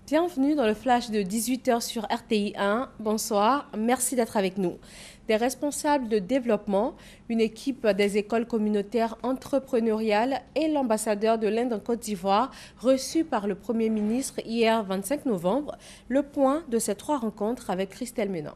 Bienvenue dans le flash de 18h sur RTI 1. Bonsoir, merci d'être avec nous. Des responsables de développement, une équipe des écoles communautaires entrepreneuriales et l'ambassadeur de l'Inde en Côte d'Ivoire reçus par le Premier ministre hier 25 novembre. Le point de ces trois rencontres avec Christelle Ménan.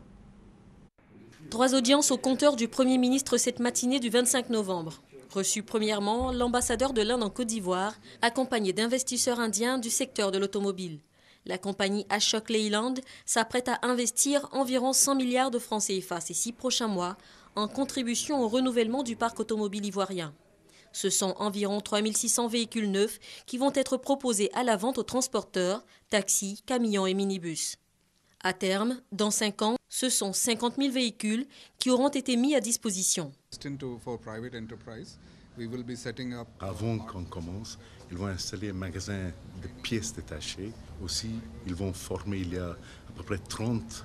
3 audiences au compteur du Premier ministre cette matinée du 25 novembre. Reçu premièrement l'ambassadeur de l'Inde en Côte d'Ivoire, accompagné d'investisseurs indiens du secteur de l'automobile. La compagnie Ashok Leyland s'apprête à investir environ 100 milliards de francs CFA ces 6 prochains mois en contribution au renouvellement du parc automobile ivoirien. Ce sont environ 3600 véhicules neufs qui vont être proposés à la vente aux transporteurs, taxis, camions et minibus. À terme, dans 5 ans, ce sont 50 000 véhicules qui auront été mis à disposition. Avant qu'on commence, ils vont installer un magasin de pièces détachées. Aussi, ils vont former, il y a à peu près 30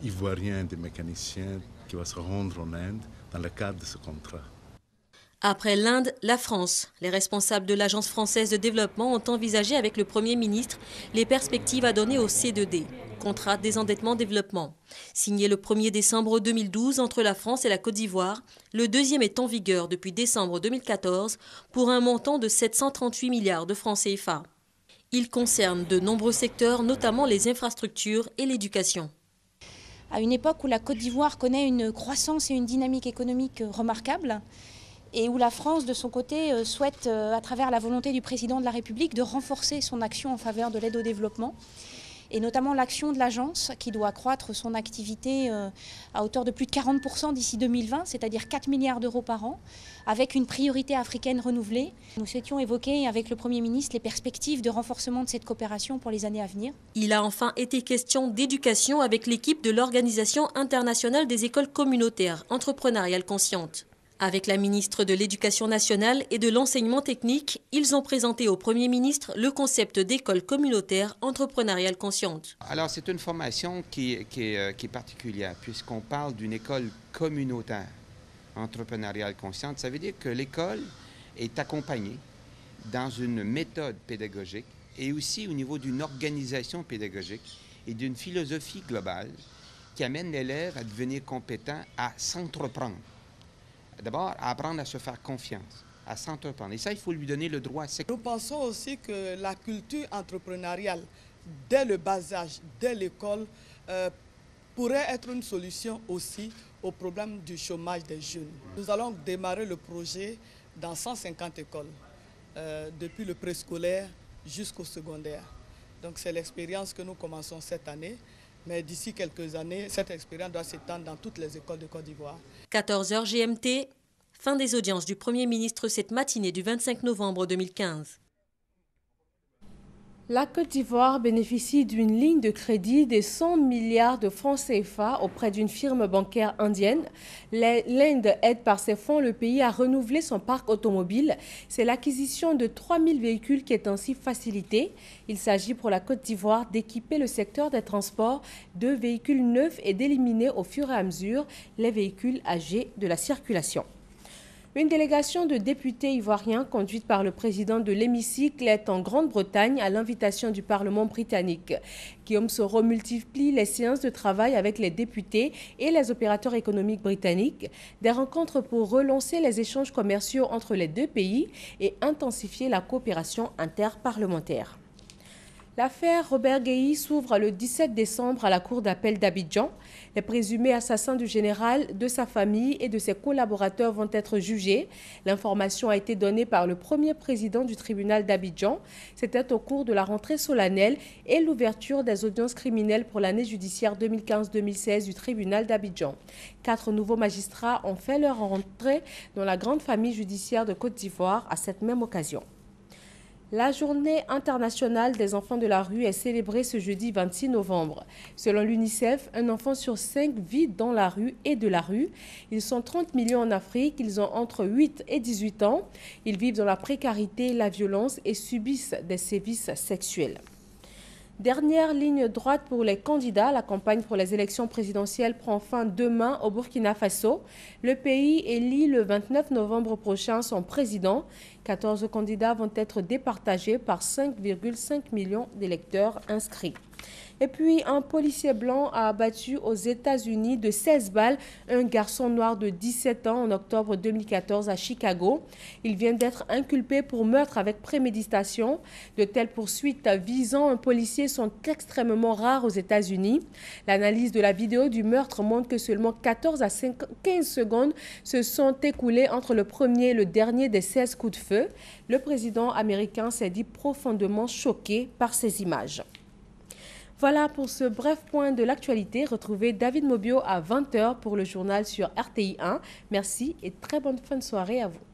Ivoiriens, des mécaniciens qui vont se rendre en Inde dans le cadre de ce contrat. Après l'Inde, la France. Les responsables de l'Agence française de développement ont envisagé avec le Premier ministre les perspectives à donner au C2D, contrat désendettement développement. Signé le 1er décembre 2012 entre la France et la Côte d'Ivoire, le deuxième est en vigueur depuis décembre 2014 pour un montant de 738 milliards de francs CFA. Il concerne de nombreux secteurs, notamment les infrastructures et l'éducation. À une époque où la Côte d'Ivoire connaît une croissance et une dynamique économique remarquables, et où la France, de son côté, souhaite, à travers la volonté du président de la République, de renforcer son action en faveur de l'aide au développement, et notamment l'action de l'agence qui doit accroître son activité à hauteur de plus de 40% d'ici 2020, c'est-à-dire 4 milliards d'euros par an, avec une priorité africaine renouvelée. Nous souhaitions évoquer avec le Premier ministre les perspectives de renforcement de cette coopération pour les années à venir. Il a enfin été question d'éducation avec l'équipe de l'Organisation internationale des écoles communautaires entrepreneuriales conscientes. Avec la ministre de l'Éducation nationale et de l'enseignement technique, ils ont présenté au Premier ministre le concept d'école communautaire entrepreneuriale consciente. Alors c'est une formation qui est particulière puisqu'on parle d'une école communautaire entrepreneuriale consciente. Ça veut dire que l'école est accompagnée dans une méthode pédagogique et aussi au niveau d'une organisation pédagogique et d'une philosophie globale qui amène l'élève à devenir compétent, à s'entreprendre. D'abord, à apprendre à se faire confiance, à s'entreprendre. Et ça, il faut lui donner le droit. Nous pensons aussi que la culture entrepreneuriale, dès le bas âge, dès l'école, pourrait être une solution aussi au problème du chômage des jeunes. Nous allons démarrer le projet dans 150 écoles, depuis le préscolaire jusqu'au secondaire. Donc c'est l'expérience que nous commençons cette année. Mais d'ici quelques années, cette expérience doit s'étendre dans toutes les écoles de Côte d'Ivoire. 14h GMT, fin des audiences du Premier ministre cette matinée du 25 novembre 2015. La Côte d'Ivoire bénéficie d'une ligne de crédit de 100 milliards de francs CFA auprès d'une firme bancaire indienne. L'Inde aide par ses fonds le pays à renouveler son parc automobile. C'est l'acquisition de 3000 véhicules qui est ainsi facilitée. Il s'agit pour la Côte d'Ivoire d'équiper le secteur des transports de véhicules neufs et d'éliminer au fur et à mesure les véhicules âgés de la circulation. Une délégation de députés ivoiriens conduite par le président de l'hémicycle est en Grande-Bretagne à l'invitation du Parlement britannique. Guillaume Soro multiplie les séances de travail avec les députés et les opérateurs économiques britanniques, des rencontres pour relancer les échanges commerciaux entre les deux pays et intensifier la coopération interparlementaire. L'affaire Robert Guéhi s'ouvre le 17 décembre à la cour d'appel d'Abidjan. Les présumés assassins du général, de sa famille et de ses collaborateurs vont être jugés. L'information a été donnée par le premier président du tribunal d'Abidjan. C'était au cours de la rentrée solennelle et l'ouverture des audiences criminelles pour l'année judiciaire 2015-2016 du tribunal d'Abidjan. 4 nouveaux magistrats ont fait leur rentrée dans la grande famille judiciaire de Côte d'Ivoire à cette même occasion. La journée internationale des enfants de la rue est célébrée ce jeudi 26 novembre. Selon l'UNICEF, un enfant sur 5 vit dans la rue et de la rue. Ils sont 30 millions en Afrique, ils ont entre 8 et 18 ans. Ils vivent dans la précarité, la violence et subissent des sévices sexuels. Dernière ligne droite pour les candidats, la campagne pour les élections présidentielles prend fin demain au Burkina Faso. Le pays élit le 29 novembre prochain son président. 14 candidats vont être départagés par 5,5 millions d'électeurs inscrits. Et puis, un policier blanc a abattu aux États-Unis de 16 balles un garçon noir de 17 ans en octobre 2014 à Chicago. Il vient d'être inculpé pour meurtre avec préméditation. De telles poursuites visant un policier sont extrêmement rares aux États-Unis. L'analyse de la vidéo du meurtre montre que seulement 14 à 15 secondes se sont écoulées entre le premier et le dernier des 16 coups de feu. Le président américain s'est dit profondément choqué par ces images. Voilà pour ce bref point de l'actualité. Retrouvez David Mobio à 20 h pour le journal sur RTI 1. Merci et très bonne fin de soirée à vous.